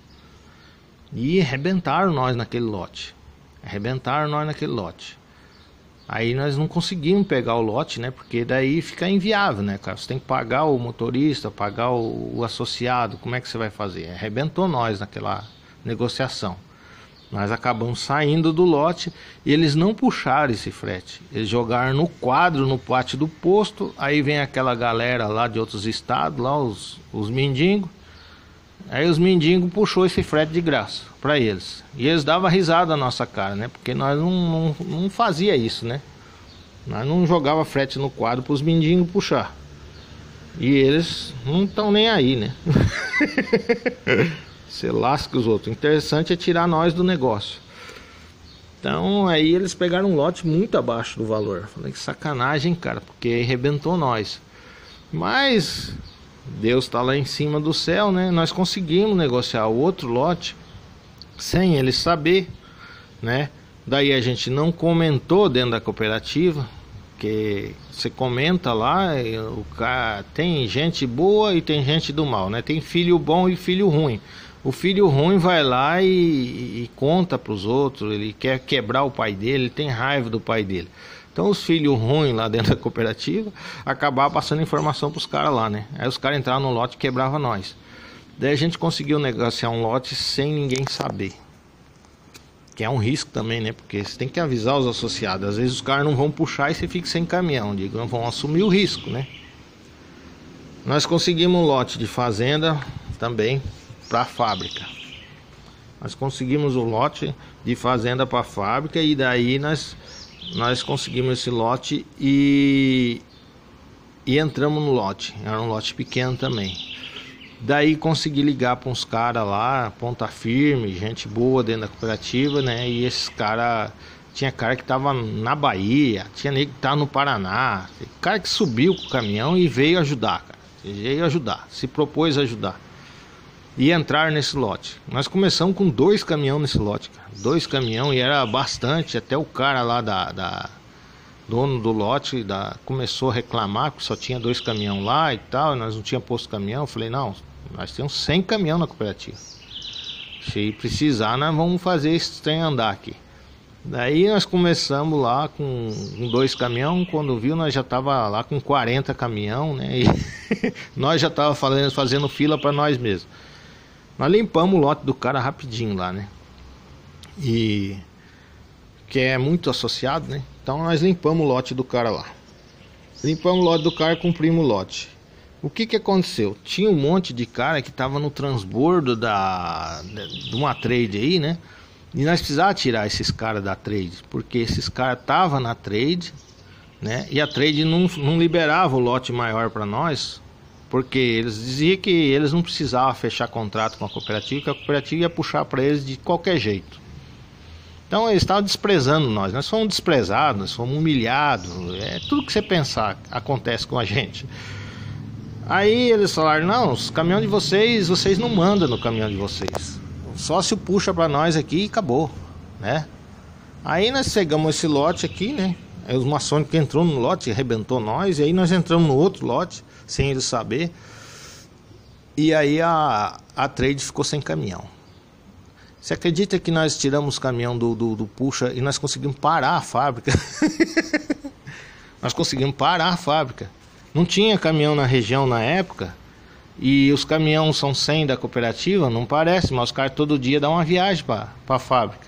E arrebentaram nós naquele lote. Aí nós não conseguimos pegar o lote, né? Porque daí fica inviável, né, cara? Você tem que pagar o motorista, pagar o associado. Como é que você vai fazer? Arrebentou nós naquela negociação. Nós acabamos saindo do lote e eles não puxaram esse frete. Eles jogaram no quadro, no pátio do posto. Aí vem aquela galera lá de outros estados, lá os mendigos. Aí os mendigos puxou esse frete de graça para eles. E eles davam risada na nossa cara, né? Porque nós não fazia isso, né? Nós não jogava frete no quadro para os mendigos puxar. E eles não estão nem aí, né? Você lasca os outros. O interessante é tirar nós do negócio. Então aí eles pegaram um lote muito abaixo do valor. Falei que sacanagem, cara, porque arrebentou nós. Mas Deus está lá em cima do céu, né? Nós conseguimos negociar o outro lote sem eles saber, né? Daí a gente não comentou dentro da cooperativa, que você comenta lá, o cara, tem gente boa e tem gente do mal, né? Tem filho bom e filho ruim. O filho ruim vai lá e conta para os outros, ele quer quebrar o pai dele, ele tem raiva do pai dele. Então os filhos ruins lá dentro da cooperativa acabavam passando informação para os caras lá, né? Aí os caras entravam no lote e quebravam nós. Daí a gente conseguiu negociar um lote sem ninguém saber. Que é um risco também, né? Porque você tem que avisar os associados. Às vezes os caras não vão puxar e você fica sem caminhão. Digo, não vão assumir o risco, né? Nós conseguimos um lote de fazenda também para a fábrica. Nós conseguimos o lote de fazenda para a fábrica e daí nós conseguimos esse lote e entramos no lote. Era um lote pequeno também. Daí consegui ligar para uns caras lá, ponta firme, gente boa dentro da cooperativa, né? E esses caras, tinha cara que tava na Bahia, tinha nego que tava no Paraná, cara que subiu com o caminhão e veio ajudar, cara. Veio ajudar, se propôs a ajudar. E entrar nesse lote. Nós começamos com 2 caminhões nesse lote, cara. 2 caminhões e era bastante. Até o cara lá dono do lote começou a reclamar que só tinha 2 caminhões lá e tal. Nós não tínhamos posto caminhão. Eu falei, não, nós temos 100 caminhões na cooperativa. Se precisar, nós vamos fazer esse trem andar aqui. Daí nós começamos lá com 2 caminhões. Quando viu, nós já tava lá com 40 caminhões, né? E nós já tava fazendo fila para nós mesmos. Nós limpamos o lote do cara rapidinho lá, né? E que é muito associado, né? Então nós limpamos o lote do cara lá. Limpamos o lote do cara e cumprimos o lote. O que aconteceu? Tinha um monte de cara que tava no transbordo de uma trade aí, né? E nós precisávamos tirar esses caras da trade, porque esses caras estavam na trade, né? E a trade não liberava o lote maior para nós. Porque eles diziam que eles não precisavam fechar contrato com a cooperativa, que a cooperativa ia puxar para eles de qualquer jeito. Então eles estavam desprezando nós fomos desprezados, nós fomos humilhados, tudo que você pensar acontece com a gente. Aí eles falaram, não, os caminhões de vocês não mandam no caminhão de vocês. O sócio puxa para nós aqui e acabou, né? Aí nós pegamos esse lote aqui, né? Aí os maçônicos entrou no lote, arrebentou nós. E aí nós entramos no outro lote, sem eles saber. E aí a trade ficou sem caminhão. Você acredita que nós tiramos o caminhão do puxa e nós conseguimos parar a fábrica? Nós conseguimos parar a fábrica. Não tinha caminhão na região na época. E os caminhões são 100 da cooperativa, não parece, mas os caras todo dia dão uma viagem para a fábrica.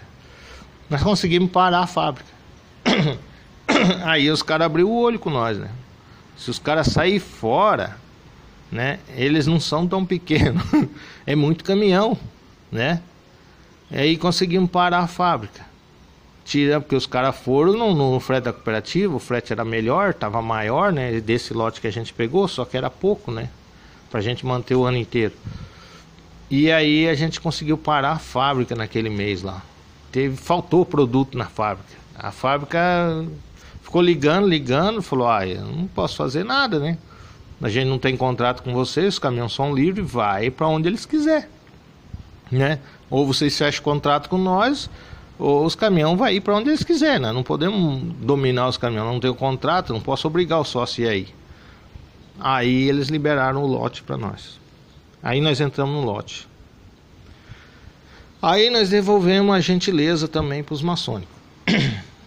Nós conseguimos parar a fábrica. Aí os caras abriram o olho com nós, né? Se os caras saírem fora, né? Eles não são tão pequenos. É muito caminhão, né? E aí conseguimos parar a fábrica. Tira, porque os caras foram no frete da cooperativa. O frete era melhor, tava maior, né? Desse lote que a gente pegou, só que era pouco, né? Pra gente manter o ano inteiro. E aí a gente conseguiu parar a fábrica naquele mês lá. Faltou produto na fábrica. A fábrica ficou ligando, falou, eu não posso fazer nada, né? A gente não tem contrato com vocês, os caminhões são livres, vai para onde eles quiserem, né? Ou vocês fecham contrato com nós, ou os caminhões vão ir para onde eles quiserem, né? Não podemos dominar os caminhões, não tem o contrato, não posso obrigar o sócio a ir aí. Aí eles liberaram o lote para nós. Aí nós entramos no lote. Aí nós devolvemos a gentileza também para os maçônicos,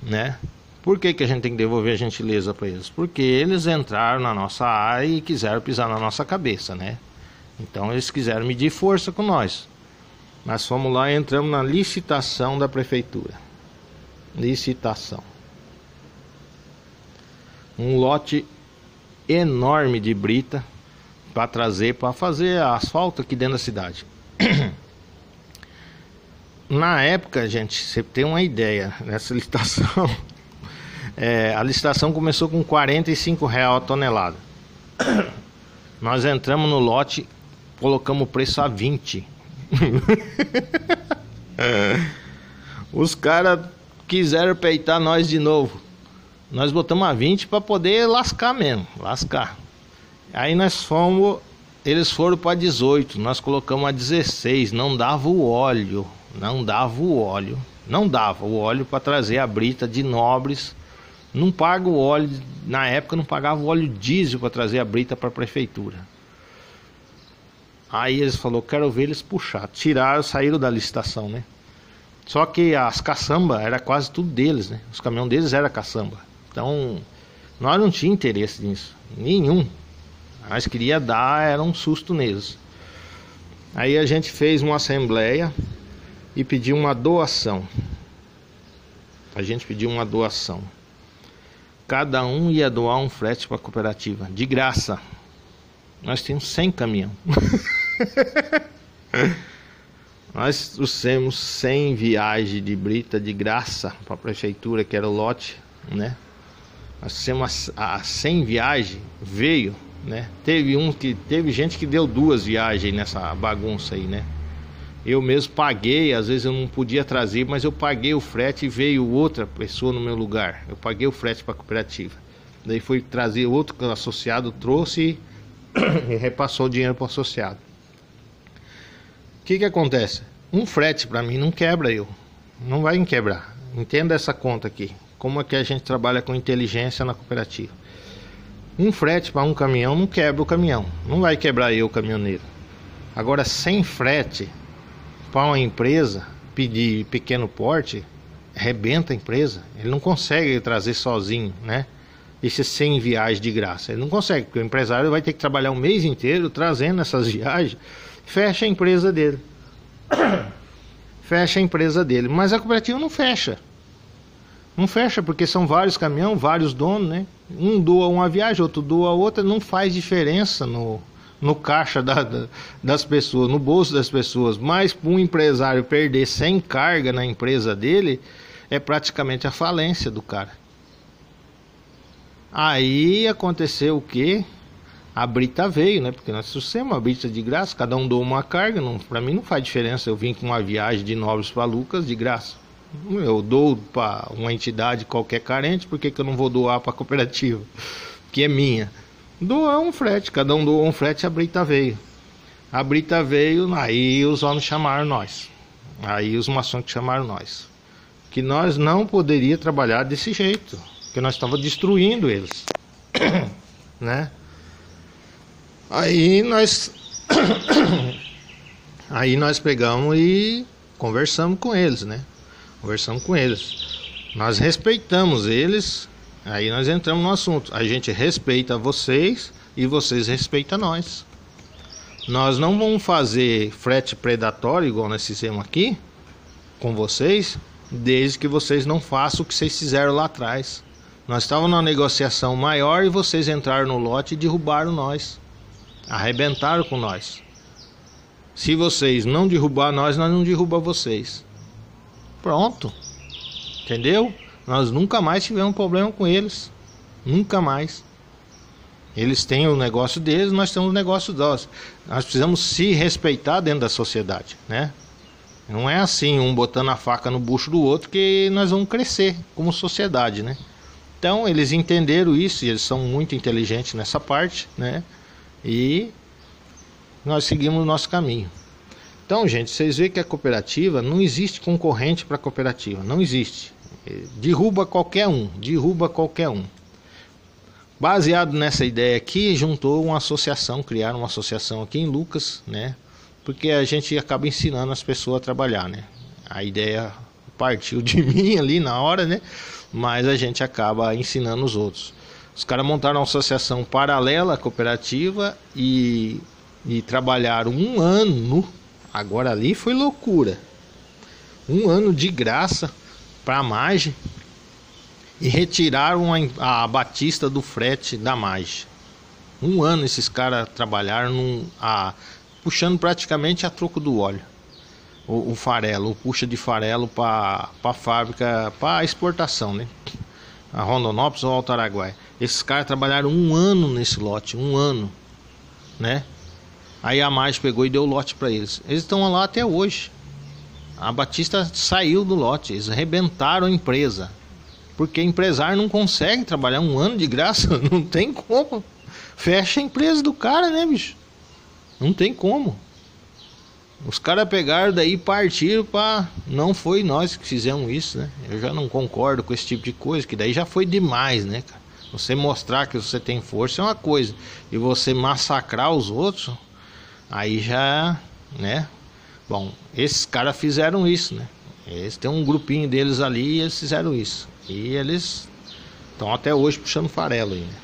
né? Por que a gente tem que devolver a gentileza para eles? Porque eles entraram na nossa área e quiseram pisar na nossa cabeça, né? Então eles quiseram medir força com nós. Nós fomos lá e entramos na licitação da prefeitura. Licitação. Um lote enorme de brita para trazer, para fazer asfalto aqui dentro da cidade. Na época, gente, você tem uma ideia nessa licitação. A licitação começou com R$45 a tonelada. Nós entramos no lote, colocamos o preço a 20. Os caras quiseram peitar nós de novo. Nós botamos a 20 para poder lascar mesmo, lascar. Aí eles foram para 18, nós colocamos a 16, não dava o óleo para trazer a brita de Nobres. Não paga o óleo, na época não pagava o óleo diesel para trazer a brita para a prefeitura. Aí eles falaram, quero ver eles puxar. Tiraram, saíram da licitação, né? Só que as caçamba era quase tudo deles, né? Os caminhões deles era caçamba. Então, nós não tínhamos interesse nisso, nenhum. Nós queria dar, era um susto neles. Aí a gente fez uma assembleia e pediu uma doação. Cada um ia doar um frete para a cooperativa, de graça. Nós tínhamos 100 caminhão. Nós trouxemos 100 viagens de brita de graça para a prefeitura, que era o lote, né? Nós fizemos a 100 viagens, veio, né? Teve gente que deu 2 viagens nessa bagunça aí, né? Eu mesmo paguei, às vezes eu não podia trazer, mas eu paguei o frete e veio outra pessoa no meu lugar. Eu paguei o frete para a cooperativa. Daí foi trazer outro que o associado trouxe e repassou o dinheiro para o associado. O que acontece? Um frete para mim não quebra eu. Não vai me quebrar. Entenda essa conta aqui. Como é que a gente trabalha com inteligência na cooperativa. Um frete para um caminhão não quebra o caminhão. Não vai quebrar eu, caminhoneiro. Agora, sem frete para uma empresa pedir pequeno porte, arrebenta a empresa. Ele não consegue trazer sozinho, né? Esses 100 viagens de graça. Ele não consegue, porque o empresário vai ter que trabalhar um mês inteiro trazendo essas viagens. Fecha a empresa dele. Fecha a empresa dele. Mas a cooperativa não fecha. Não fecha porque são vários caminhões, vários donos, né? Um doa uma viagem, outro doa outra. Não faz diferença no caixa das pessoas, no bolso das pessoas. Mas para um empresário perder 100 carga na empresa dele, é praticamente a falência do cara. Aí aconteceu o que? A brita veio, né? Porque nós trouxemos uma brita de graça, cada um doa uma carga. Para mim não faz diferença eu vim com uma viagem de Nobres para Lucas de graça. Eu dou para uma entidade qualquer carente, por que eu não vou doar para a cooperativa? Que é minha. Doou um frete, cada um doou um frete, a Brita veio. A Brita veio, aí os homens chamaram nós. Aí os maçons que chamaram nós. Que nós não poderia trabalhar desse jeito, que nós estávamos destruindo eles, né? Aí nós pegamos e conversamos com eles, né? Conversamos com eles. Nós respeitamos eles, aí nós entramos no assunto. A gente respeita vocês e vocês respeitam nós. Nós não vamos fazer frete predatório igual nós fizemos aqui com vocês, desde que vocês não façam o que vocês fizeram lá atrás. Nós estávamos numa negociação maior e vocês entraram no lote e derrubaram nós. Arrebentaram com nós. Se vocês não derrubar nós não derrubamos vocês. Pronto. Entendeu? Nós nunca mais tivemos problema com eles. Nunca mais. Eles têm o negócio deles, nós temos o negócio nós. Nós precisamos se respeitar dentro da sociedade, né? Não é assim, um botando a faca no bucho do outro, que nós vamos crescer como sociedade, né? Então eles entenderam isso, e eles são muito inteligentes nessa parte, né? E nós seguimos o nosso caminho. Então, gente, vocês veem que a cooperativa, não existe concorrente para a cooperativa, não existe. Derruba qualquer um, derruba qualquer um. Baseado nessa ideia aqui, juntou uma associação, criaram uma associação aqui em Lucas, né? Porque a gente acaba ensinando as pessoas a trabalhar, né? A ideia partiu de mim ali na hora, né? Mas a gente acaba ensinando os outros. Os caras montaram uma associação paralela à cooperativa e trabalharam um ano. Agora ali foi loucura. Um ano de graça para a margem e retiraram a batista do frete da margem. Um ano esses caras trabalharam puxando praticamente a troco do óleo. O farelo, o puxa de farelo para a fábrica, para exportação, né? A Rondonópolis ou Alto Araguaia. Esses caras trabalharam um ano nesse lote, um ano, né? Aí a margem pegou e deu o lote para eles. Eles estão lá até hoje. A Batista saiu do lote, eles arrebentaram a empresa. Porque empresário não consegue trabalhar um ano de graça, não tem como. Fecha a empresa do cara, né, bicho? Não tem como. Os caras pegaram daí e partiram para... Não foi nós que fizemos isso, né? Eu já não concordo com esse tipo de coisa, que daí já foi demais, né, cara? Você mostrar que você tem força é uma coisa, e você massacrar os outros, aí já, né? Bom, esses caras fizeram isso, né? Eles têm um grupinho deles ali e eles fizeram isso. E eles estão até hoje puxando farelo aí, né?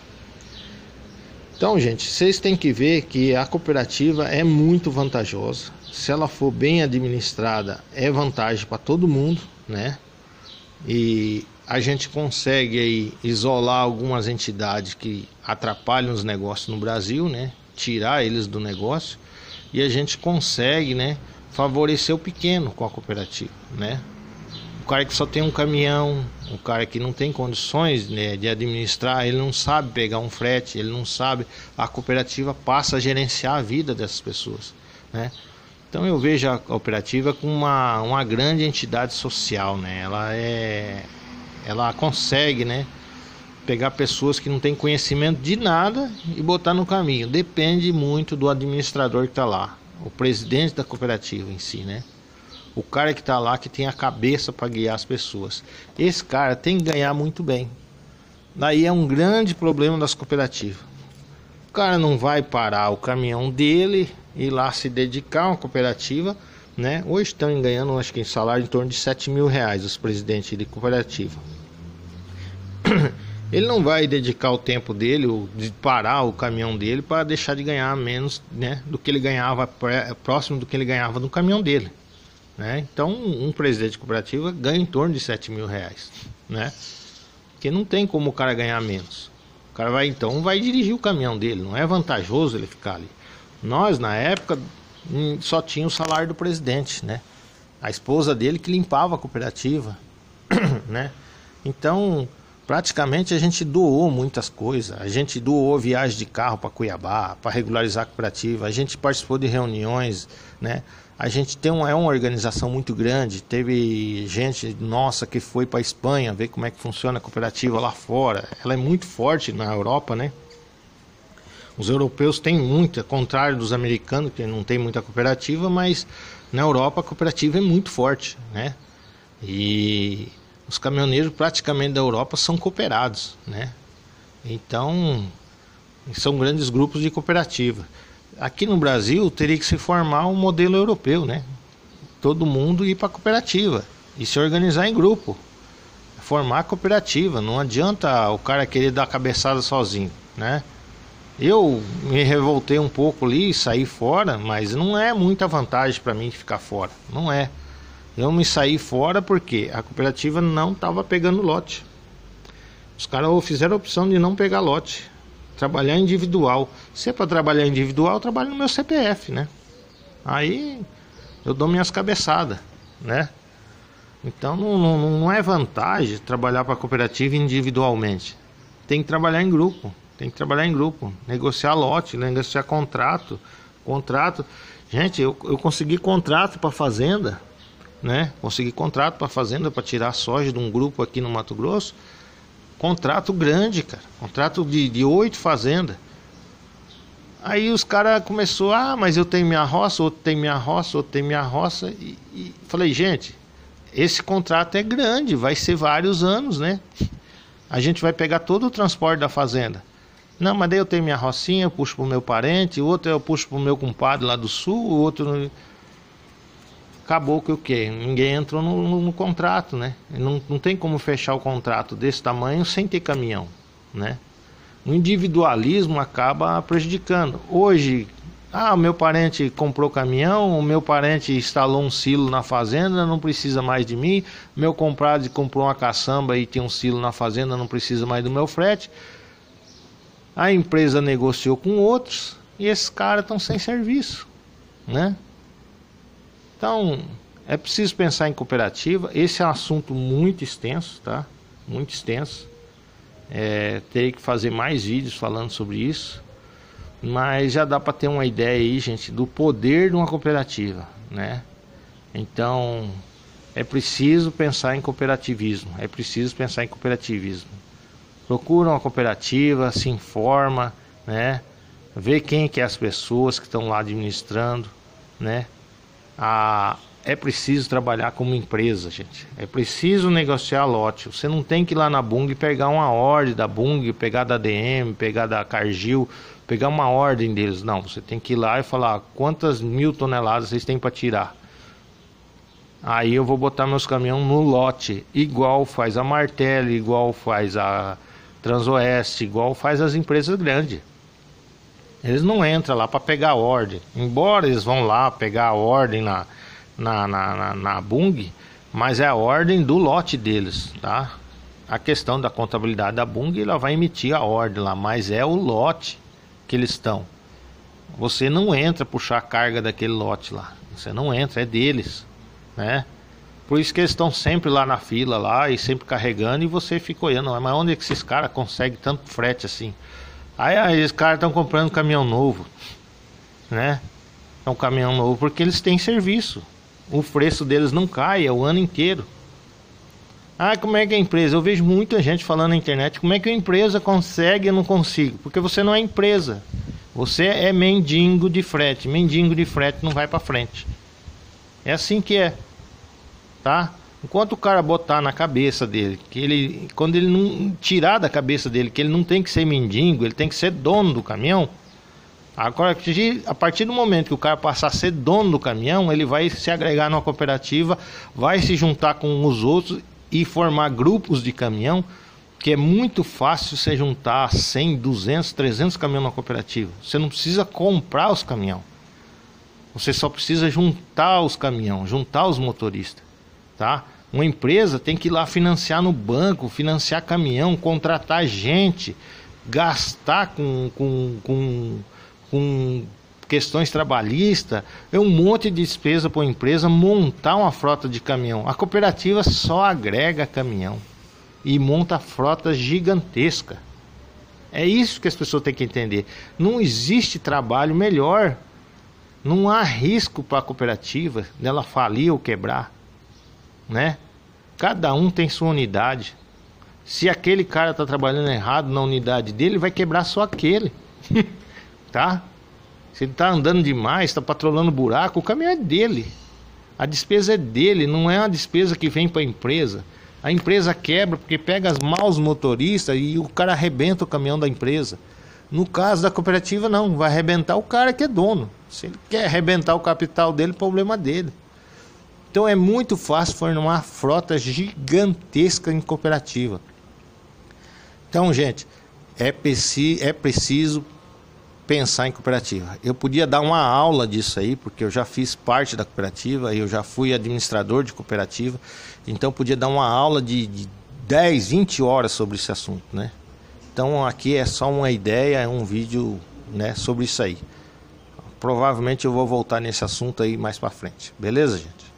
Então, gente, vocês têm que ver que a cooperativa é muito vantajosa. Se ela for bem administrada, é vantagem para todo mundo, né? E a gente consegue aí isolar algumas entidades que atrapalham os negócios no Brasil, né? Tirar eles do negócio. E a gente consegue, né, favorecer o pequeno com a cooperativa, né? O cara que só tem um caminhão, o cara que não tem condições, né, de administrar, ele não sabe pegar um frete, ele não sabe, a cooperativa passa a gerenciar a vida dessas pessoas, né? Então eu vejo a cooperativa como uma grande entidade social, né? Ela consegue, né, pegar pessoas que não têm conhecimento de nada e botar no caminho. Depende muito do administrador que está lá, o presidente da cooperativa em si, né? O cara que está lá, que tem a cabeça para guiar as pessoas. Esse cara tem que ganhar muito bem. Daí é um grande problema das cooperativas. O cara não vai parar o caminhão dele e ir lá se dedicar a uma cooperativa, né? Hoje estão ganhando, acho que em salário em torno de 7 mil reais os presidentes de cooperativa. Ele não vai dedicar o tempo dele, de parar o caminhão dele, para deixar de ganhar menos, né, do que ele ganhava, próximo do que ele ganhava no caminhão dele, né? Então um presidente de cooperativa ganha em torno de 7 mil reais, né? Porque não tem como o cara ganhar menos. O cara vai dirigir o caminhão dele, não é vantajoso ele ficar ali. Nós na época só tinha o salário do presidente, né? A esposa dele que limpava a cooperativa, né? Então praticamente a gente doou muitas coisas. A gente doou viagem de carro para Cuiabá, para regularizar a cooperativa. A gente participou de reuniões, né? A gente tem é uma organização muito grande. Teve gente nossa que foi para a Espanha ver como é que funciona a cooperativa lá fora. Ela é muito forte na Europa, né? Os europeus têm muita, ao contrário dos americanos, que não tem muita cooperativa, mas na Europa a cooperativa é muito forte, né? E os caminhoneiros praticamente da Europa são cooperados, né? Então, são grandes grupos de cooperativa. Aqui no Brasil teria que se formar um modelo europeu, né? Todo mundo ir para a cooperativa e se organizar em grupo, formar cooperativa. Não adianta o cara querer dar cabeçada sozinho, né? Eu me revoltei um pouco ali e saí fora, mas não é muita vantagem para mim de ficar fora, não é. Eu me saí fora porque a cooperativa não estava pegando lote. Os caras fizeram a opção de não pegar lote, trabalhar individual. Se é para trabalhar individual, eu trabalho no meu CPF, né? Aí eu dou minhas cabeçadas, né? Então não é vantagem trabalhar para a cooperativa individualmente. Tem que trabalhar em grupo. Tem que trabalhar em grupo, negociar lote, negociar contrato. Gente, eu consegui contrato para fazenda, né? Consegui contrato para fazenda para tirar soja de um grupo aqui no Mato Grosso. Contrato grande, cara. Contrato de 8 fazendas. Aí os caras começaram, mas eu tenho minha roça, outro tem minha roça, outro tem minha roça. E falei, gente, esse contrato é grande, vai ser vários anos, né? A gente vai pegar todo o transporte da fazenda. Não, mas daí eu tenho minha rocinha, eu puxo pro meu parente, o outro eu puxo pro meu compadre lá do sul, o outro... Acabou que o quê? Ninguém entrou no contrato, né? Não tem como fechar o contrato desse tamanho sem ter caminhão, né? O individualismo acaba prejudicando. Hoje, o meu parente comprou caminhão, o meu parente instalou um silo na fazenda, não precisa mais de mim. Meu compadre comprou uma caçamba e tem um silo na fazenda, não precisa mais do meu frete. A empresa negociou com outros e esses caras estão sem serviço, né? Então, é preciso pensar em cooperativa. Esse é um assunto muito extenso, tá? Muito extenso. Terei que fazer mais vídeos falando sobre isso. Mas já dá para ter uma ideia aí, gente, do poder de uma cooperativa, né? Então, é preciso pensar em cooperativismo. Procura uma cooperativa, se informa, né? Vê quem que é as pessoas que estão lá administrando, né? É preciso trabalhar como empresa, gente. É preciso negociar lote. Você não tem que ir lá na Bunge pegar uma ordem da Bunge, pegar da DM, pegar da Cargill, pegar uma ordem deles. Não, você tem que ir lá e falar quantas 1.000 toneladas vocês têm para tirar. Aí eu vou botar meus caminhões no lote, igual faz a Martelli, igual faz a Transoeste, igual faz as empresas grandes. Eles não entram lá para pegar a ordem. Embora eles vão lá pegar a ordem na Bunge, mas é a ordem do lote deles, tá? A questão da contabilidade da Bunge, ela vai emitir a ordem lá, mas é o lote que eles estão. Você não entra puxar a carga daquele lote lá. Você não entra, é deles, né? Por isso que eles estão sempre lá na fila lá e sempre carregando, e você fica olhando, mas onde é que esses caras conseguem tanto frete assim? Aí os caras estão comprando caminhão novo, né? É um caminhão novo porque eles têm serviço. O preço deles não cai, é o ano inteiro. Como é que a empresa? Eu vejo muita gente falando na internet, como é que a empresa consegue e eu não consigo? Porque você não é empresa. Você é mendigo de frete. Mendigo de frete não vai para frente. É assim que é, tá? Enquanto o cara botar na cabeça dele, quando ele não tirar da cabeça dele que ele não tem que ser mendigo, ele tem que ser dono do caminhão. Agora, a partir do momento que o cara passar a ser dono do caminhão, ele vai se agregar numa cooperativa, vai se juntar com os outros e formar grupos de caminhão, que é muito fácil você juntar 100, 200, 300 caminhões na cooperativa. Você não precisa comprar os caminhões. Você só precisa juntar os caminhões, juntar os motoristas, tá? Uma empresa tem que ir lá financiar no banco, financiar caminhão, contratar gente, gastar com questões trabalhistas, é um monte de despesa para uma empresa montar uma frota de caminhão. A cooperativa só agrega caminhão e monta frota gigantesca. É isso que as pessoas têm que entender. Não existe trabalho melhor. Não há risco para a cooperativa dela falir ou quebrar, né? Cada um tem sua unidade. Se aquele cara está trabalhando errado na unidade dele, vai quebrar só aquele. tá? Se ele tá andando demais, tá patrolando buraco, o caminhão é dele. A despesa é dele, não é uma despesa que vem para a empresa. A empresa quebra porque pega os maus motoristas e o cara arrebenta o caminhão da empresa. No caso da cooperativa não, vai arrebentar o cara que é dono. Se ele quer arrebentar o capital dele, problema dele. Então é muito fácil formar uma frota gigantesca em cooperativa. Então, gente, é preciso pensar em cooperativa. Eu podia dar uma aula disso aí, porque eu já fiz parte da cooperativa, eu já fui administrador de cooperativa, então podia dar uma aula de 10, 20 horas sobre esse assunto, né? Então aqui é só uma ideia, é um vídeo, né, sobre isso aí. Provavelmente eu vou voltar nesse assunto aí mais pra frente. Beleza, gente?